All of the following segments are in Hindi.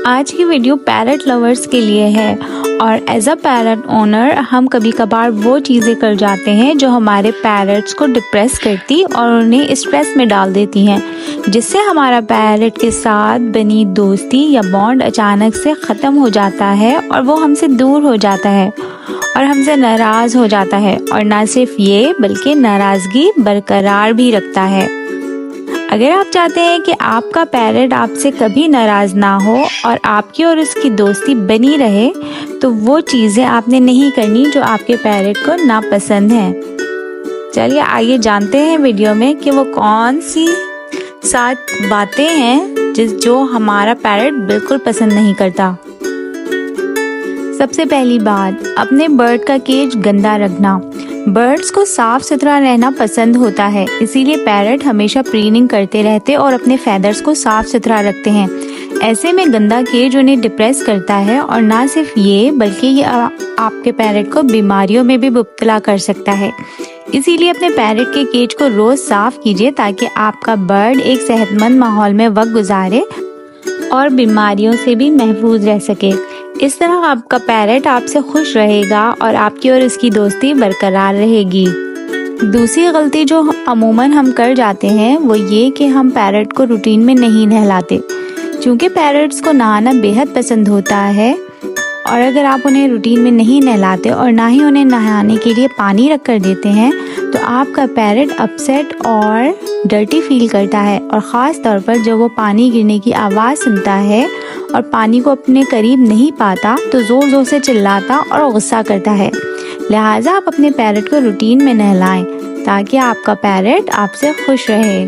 आज की वीडियो पैरट लवर्स के लिए है और एज अ पैरट ओनर हम कभी कभार वो चीज़ें कर जाते हैं जो हमारे पैरट्स को डिप्रेस करती और उन्हें स्ट्रेस में डाल देती हैं, जिससे हमारा पैरट के साथ बनी दोस्ती या बॉन्ड अचानक से ख़त्म हो जाता है और वो हमसे दूर हो जाता है और हमसे नाराज़ हो जाता है। और ना सिर्फ ये बल्कि नाराज़गी बरकरार भी रखता है। अगर आप चाहते हैं कि आपका पैरट आपसे कभी नाराज़ ना हो और आपकी और उसकी दोस्ती बनी रहे, तो वो चीज़ें आपने नहीं करनी जो आपके पैरट को नापसंद हैं। चलिए आइए जानते हैं वीडियो में कि वो कौन सी 7 बातें हैं जो हमारा पैरट बिल्कुल पसंद नहीं करता। सबसे पहली बात, अपने बर्ड का केज गंदा रखना। बर्ड्स को साफ सुथरा रहना पसंद होता है, इसीलिए पैरट हमेशा प्रीनिंग करते रहते और अपने फैदर्स को साफ सुथरा रखते हैं। ऐसे में गंदा केज उन्हें डिप्रेस करता है और ना सिर्फ ये बल्कि ये आपके पैरट को बीमारियों में भी मुब्तला कर सकता है। इसीलिए अपने पैरट के केज को रोज साफ कीजिए ताकि आपका बर्ड एक सेहतमंद माहौल में वक्त गुजारे और बीमारियों से भी महफूज रह सके। इस तरह आपका पैरट आपसे खुश रहेगा और आपकी और उसकी दोस्ती बरकरार रहेगी। दूसरी गलती जो अमूमन हम कर जाते हैं वो ये कि हम पैरट को रूटीन में नहीं नहलाते। क्योंकि पैरट्स को नहाना बेहद पसंद होता है और अगर आप उन्हें रूटीन में नहीं नहलाते और ना ही उन्हें नहाने के लिए पानी रख कर देते हैं तो आपका पैरट अपसेट और डर्टी फील करता है। और ख़ास तौर पर जब वो पानी गिरने की आवाज़ सुनता है और पानी को अपने करीब नहीं पाता तो ज़ोर ज़ोर से चिल्लाता और गुस्सा करता है। लिहाजा आप अपने पैरट को रूटीन में नहलाएं ताकि आपका पैरट आपसे खुश रहे।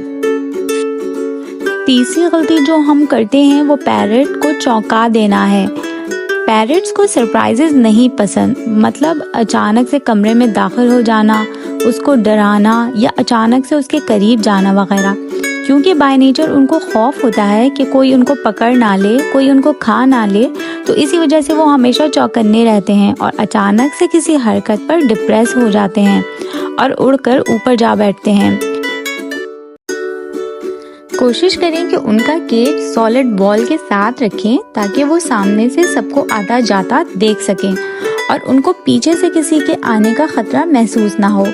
तीसरी गलती जो हम करते हैं वो पैरट को चौंका देना है। पैरट्स को सरप्राइजेस नहीं पसंद, मतलब अचानक से कमरे में दाखिल हो जाना, उसको डराना या अचानक से उसके करीब जाना वगैरह। क्योंकि बाय नेचर उनको खौफ होता है कि कोई उनको पकड़ ना ले, कोई उनको खा ना ले, तो इसी वजह से वो हमेशा चौकन्ने रहते हैं और अचानक से किसी हरकत पर डिप्रेस हो जाते हैं और उड़कर ऊपर जा बैठते हैं। कोशिश करें कि उनका केज सॉलिड वॉल के साथ रखें ताकि वो सामने से सबको आता जाता देख सकें और उनको पीछे से किसी के आने का खतरा महसूस ना हो।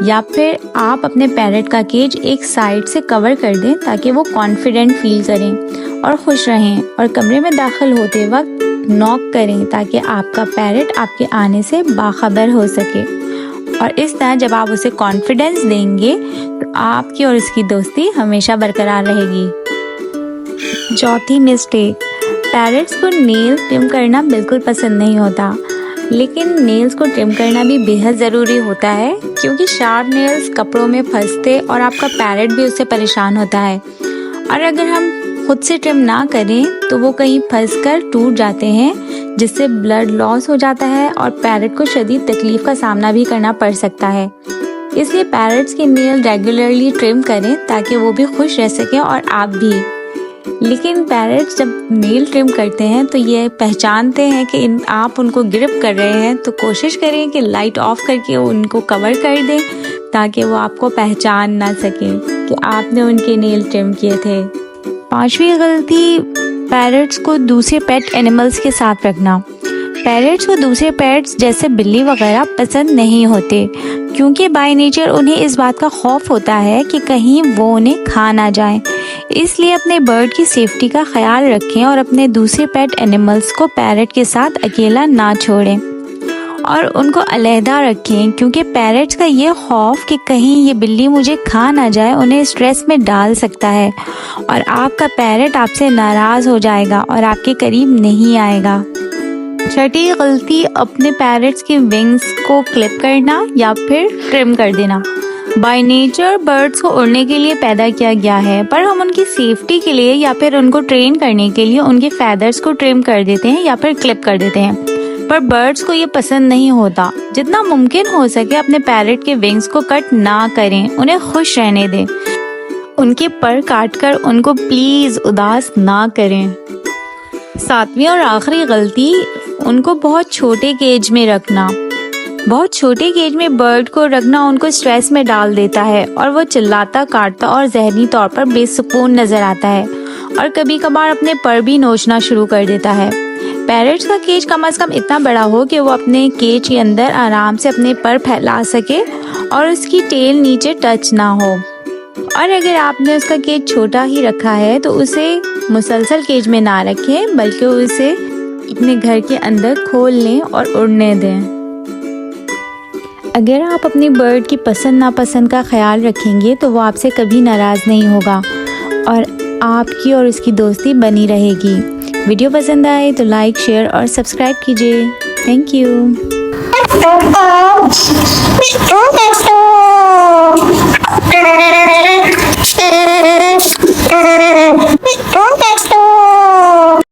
या फिर आप अपने पैरट का केज एक साइड से कवर कर दें ताकि वो कॉन्फिडेंट फील करें और खुश रहें। और कमरे में दाखिल होते वक्त नॉक करें ताकि आपका पैरट आपके आने से बाखबर हो सके। और इस तरह जब आप उसे कॉन्फिडेंस देंगे तो आपकी और उसकी दोस्ती हमेशा बरकरार रहेगी। चौथी मिस्टेक, पैरट्स को नेल ट्रिम करना बिल्कुल पसंद नहीं होता, लेकिन नेल्स को ट्रिम करना भी बेहद ज़रूरी होता है क्योंकि शार्प नेल्स कपड़ों में फंसते और आपका पैरट भी उससे परेशान होता है। और अगर हम खुद से ट्रिम ना करें तो वो कहीं फंसकर टूट जाते हैं, जिससे ब्लड लॉस हो जाता है और पैरट को शदीद तकलीफ का सामना भी करना पड़ सकता है। इसलिए पैरट्स के नेल रेगुलरली ट्रिम करें ताकि वो भी खुश रह सकें और आप भी। लेकिन पैरट्स जब नेल ट्रिम करते हैं तो ये पहचानते हैं कि आप उनको ग्रिप कर रहे हैं, तो कोशिश करें कि लाइट ऑफ करके उनको कवर कर दें ताकि वो आपको पहचान ना सकें कि आपने उनके नेल ट्रिम किए थे। पांचवी गलती, पैरट्स को दूसरे पेट एनिमल्स के साथ रखना। पैरट्स को दूसरे पेट्स जैसे बिल्ली वगैरह पसंद नहीं होते क्योंकि बाय नेचर उन्हें इस बात का खौफ होता है कि कहीं वो उन्हें खा ना जाए। इसलिए अपने बर्ड की सेफ्टी का ख्याल रखें और अपने दूसरे पेट एनिमल्स को पैरट के साथ अकेला ना छोड़ें और उनको अलहदा रखें क्योंकि पैरट्स का ये खौफ कि कहीं ये बिल्ली मुझे खा ना जाए उन्हें स्ट्रेस में डाल सकता है और आपका पैरट आपसे नाराज़ हो जाएगा और आपके करीब नहीं आएगा। छठी गलती, अपने पैरट्स की विंग्स को क्लिप करना या फिर ट्रिम कर देना। बाय नेचर बर्ड्स को उड़ने के लिए पैदा किया गया है, पर हम उनकी सेफ्टी के लिए या फिर उनको ट्रेन करने के लिए उनके फैदर्स को ट्रिम कर देते हैं या फिर क्लिप कर देते हैं। पर बर्ड्स को ये पसंद नहीं होता। जितना मुमकिन हो सके अपने पैरट के विंग्स को कट ना करें, उन्हें खुश रहने दें। उनके पर काटकर उनको प्लीज उदास ना करें। सातवीं और आखिरी गलती, उनको बहुत छोटे केज में रखना। बहुत छोटे केज में बर्ड को रखना उनको स्ट्रेस में डाल देता है और वो चिल्लाता, काटता और जहनी तौर पर बेसुकून नजर आता है और कभी कभार अपने पर भी नोचना शुरू कर देता है। पैरट्स का केज कम से कम इतना बड़ा हो कि वो अपने केज के अंदर आराम से अपने पर फैला सके और उसकी टेल नीचे टच ना हो। और अगर आपने उसका केज छोटा ही रखा है तो उसे मुसलसल केज में ना रखें, बल्कि उसे अपने घर के अंदर खोल लें और उड़ने दें। अगर आप अपनी बर्ड की पसंद नापसंद का ख्याल रखेंगे तो वो आपसे कभी नाराज़ नहीं होगा और आपकी और उसकी दोस्ती बनी रहेगी। वीडियो पसंद आए तो लाइक, शेयर और सब्सक्राइब कीजिए। Thank you.